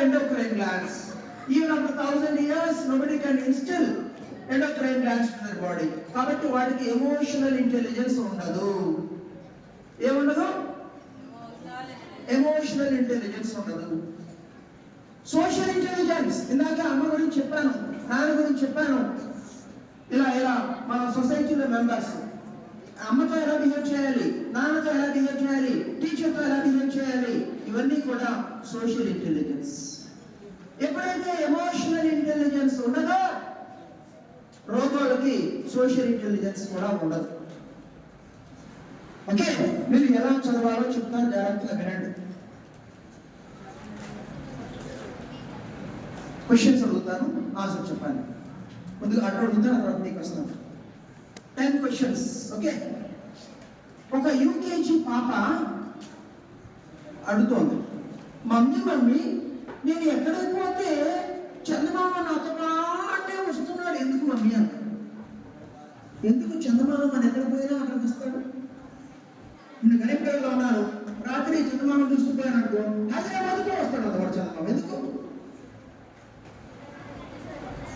endocrine glands. Even after 1,000 years, nobody can instill endocrine glands to their body. కాబట్టి వాటికి emotional intelligence ఉండదు. ఏముండదు? Emotional intelligence ఉండదు. Social intelligence, ఇందాక అమ్మ గురించి చెప్పాను, నాన్న గురించి చెప్పాను. ఇలా మన సొసైటీలో మెంబర్స్ అమ్మతో ఎలా బిహేవ్ చేయాలి, నాన్నతో ఎలా బిహేవ్ చేయాలి, టీచర్తో ఎలా బిహేవ్ చేయాలి, ఇవన్నీ కూడా సోషల్ ఇంటెలిజెన్స్. ఎప్పుడైతే ఎమోషనల్ ఇంటెలిజెన్స్ ఉండదో రోగాలకి సోషల్ ఇంటెలిజెన్స్ కూడా ఉండదు. ఓకే, మీరు ఎలా చదవాలో చెప్తాను, జాగ్రత్తగా వినండి. క్వశ్చన్స్ అడుగుతాను, ఆన్సర్ చెప్పండి. ముందుగా అటు అడుగుతాను, తర్వాత మీకు వస్తాను. 10 questions. ఓకే, ఒక యూకేజీ పాప అడుగుతోంది, మమ్మీ నేను ఎక్కడికి పోతే చందమామ నాతో పాటే వస్తున్నాడు, ఎందుకు మమ్మీ అన్న. ఎందుకు చందమామ మన ఎక్కడ పోయినా అక్కడికి వస్తాడు? నేను గణిపేరులో ఉన్నాను, రాత్రి చందమామ చూస్తూ పోయాను అనుకో, హైదరాబాద్తో వస్తాడు అన్నమాట చందమామ.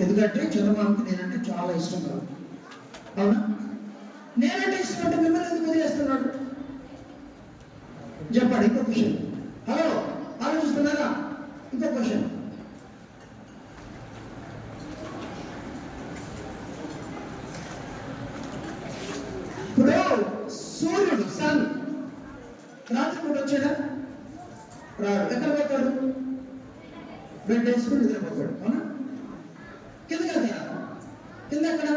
ఎందుకంటే చందమామకి నేనంటే చాలా ఇష్టం కాదు. అవునా? నేనంటే ఇష్టం అంటే మిమ్మల్ని ఎందుకు వదిలేస్తున్నాడు చెప్పండి. ఇంకో క్వశ్చన్. హలో, ఆలోచిస్తున్నారా? ఇంకో క్వశ్చన్. ఇప్పుడు సూర్యుడు సన్ రాత్రి పూట వచ్చాడా? రాడు. ఎక్కడ పోతాడు? బెడ్ వేసుకుని నిద్రపోతాడు. అవునా? కిందకి వెళ్తాడా? కింద ఎక్కడ?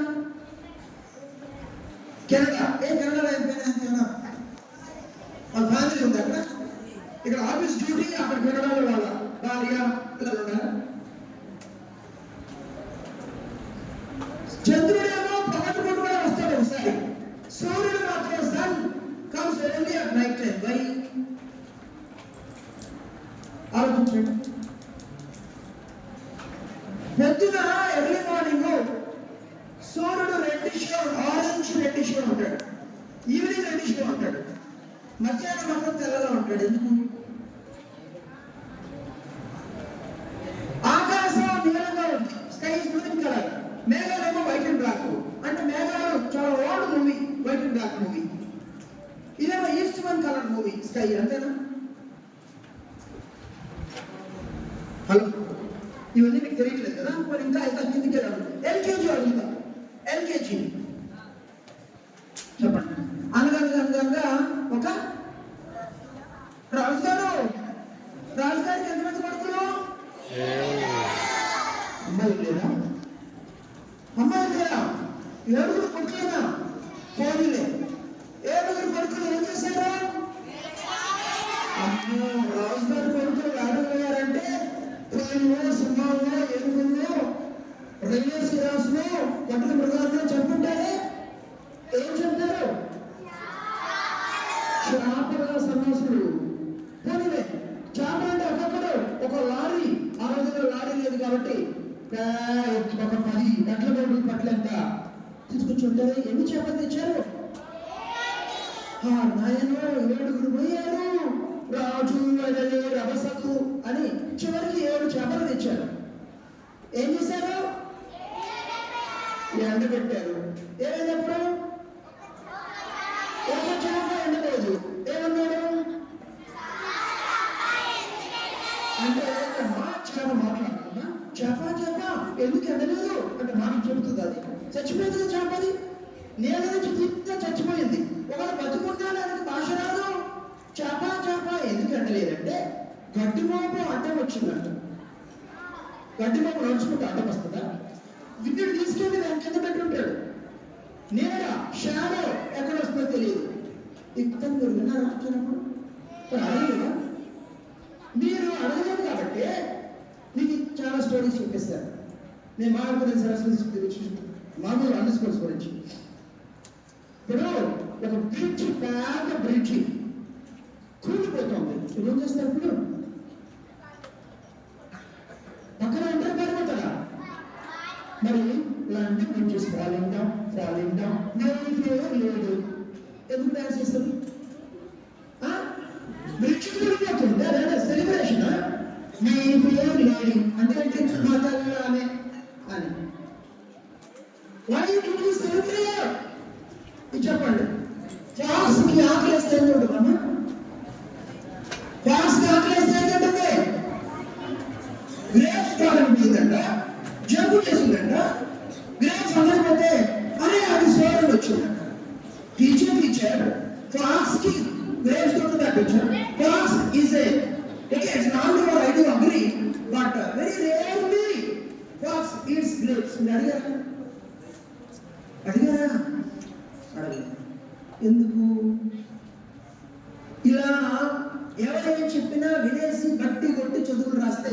కెనడా. కెనడాలో అయిపోయినా వాళ్ళ ఫ్యామిలీ ఉంది అక్కడ. ఇక్కడ ఆఫీస్ డ్యూటీ, అక్కడ కెనడాలో వాళ్ళ భార్య పిల్లలు ఉన్నారు. చంద్రుడేమో పగటిపూట కూడా వస్తాడు ఒకసారి, సూర్యుడు మాత్రం sun comes only at night time. వై? ఆలోచించండి. పొద్దున ఎర్లీ మార్నింగ్ సూర్యుడు రెడ్డిష్గా, ఆరెంజ్ రెడ్డిష్గా ఉంటాడు, ఈవినింగ్ రెడ్డిష్గా ఉంటాడు, మధ్యాహ్నం మాత్రం తెల్లగా ఉంటాడు. ఎందుకు? ఆకాశం నీలంగా ఉంది, స్కై ఇస్ బ్లూ కలర్. మేఘాలేమో వైట్ అండ్ బ్లాక్. అంటే మేఘాలు చాలా old movie, white and black movie. ఇదేమో Eastman colour movie, sky. అంతేనా? హలో, ఇవన్నీ మీకు తెలియట్లేదు కదా? మరి ఇంకా కిందికి వెళ్ళాలి. ఎల్కేజీ అడుగుతా, ఎల్కేజీ చెప్పండి. అనగనగా ఒక రాజుగారికి ఎంతమంది కొడుకులు? అమ్మాయి లేదా? అమ్మాయి లేదా? 7 కొడుకులేనా? పోనీలే. 7 కొడుకులు ఏం చేశారు? రాజుగారి కొడుకులు ఆడపోయారంటే సింహాల్లో, ఏనుగుల్లో, రైనోసిరాస్లో, గడ్డ మృగాల్లో చెప్పుంటారే. ఏం చెప్తారు? చేపల సన్నాసులు. పోనీలే, చేపలు అంటే ఒక్కొక్కడు ఒక లారీ. ఆ రోజుల్లో లారీ లేదు కాబట్టి ఒక 10 గంటల బోర్డు పట్లంత తీసుకొచ్చి ఉంటారు. ఎన్ని చేపలు తెచ్చారు? నాయనో 7 పోయారు. రాజు వెళ్ళలే రభసకు అని చివరికి 7 చేపలు తెచ్చారు. ఏం చేశారు? ఎండబెట్టారు. ఏమైనప్పుడు ఒక చేప ఎండలేదు. ఏమన్నాడు అంటే మా చేప మాట్లాడుతున్నా, చేప ఎందుకు ఎండలేదు అంటే మాట చెబుతుంది. అది చచ్చిపోయింది చేప. అది నేల నుంచి తీర్థ చచ్చిపోయింది. ఒకవేళ బతుకుంటానికి భాష రాదు. చేప ఎందుకు ఎండలేదంటే గడ్డి మోపు అడ్డం వచ్చిందంట. గడ్డి మోపు నడుచుకుంటూ అడ్డం వస్తుందా? విద్యుడు తీసుకెళ్ళి దాని కింద పెట్టుంటాడు. నేల షాడో ఎక్కడ వస్తుందో తెలియదు. ఇక్కడ మీరు విన్నారా? అడగలేదా? మీరు అడగలేదు కాబట్టి మీకు చాలా స్టోరీస్ చూపిస్తారు. నేను మాట్లాడుకునే సరస్వతి మామూలు అండర్స్కోర్స్ గురించి. ఇప్పుడు ఒక బ్రిడ్జ్, పెద్ద బ్రిడ్జ్ కూలిపోతుంది. ఏం చేస్తారు? ఇప్పుడు పక్కన ఉంటారు, పడిపోతారా? మరి ఇలాంటి బ్రిడ్జెస్ ఫాలింగ్ డౌన్ లేదు. ఎందుకు డాన్స్ చేస్తారు? బ్రిడ్జ్ కూలిపోతుంది, అదే సెలబ్రేషన్. మీ డియర్ లేడీ అంటే మా తల్లి ఆమె అని. వాడి ఇది చెప్పండి. ఫ్రాక్స్కి ఆకలిస్తే ఏం చూడమ్మా? ఫ్రాక్స్కి ఆకలిస్తే ఏంటంటే గ్రేప్స్ కావాలనిపించిందంట, జబ్బు చేసిందంట. గ్రేప్స్ అందరిపోతే అరే అది సోదరుడు వచ్చిందంట. టీచర్ ఫ్రాక్స్ కి గ్రేప్స్ తోటి teacher frocks is a okay, it's not what I do agree, but very rarely fox eats grapes. అడిగారా? అడిగారా? ఎందుకు ఇలా ఎవరైనా చెప్పినా వినేసి బట్టి కొట్టి చదువులు రాస్తే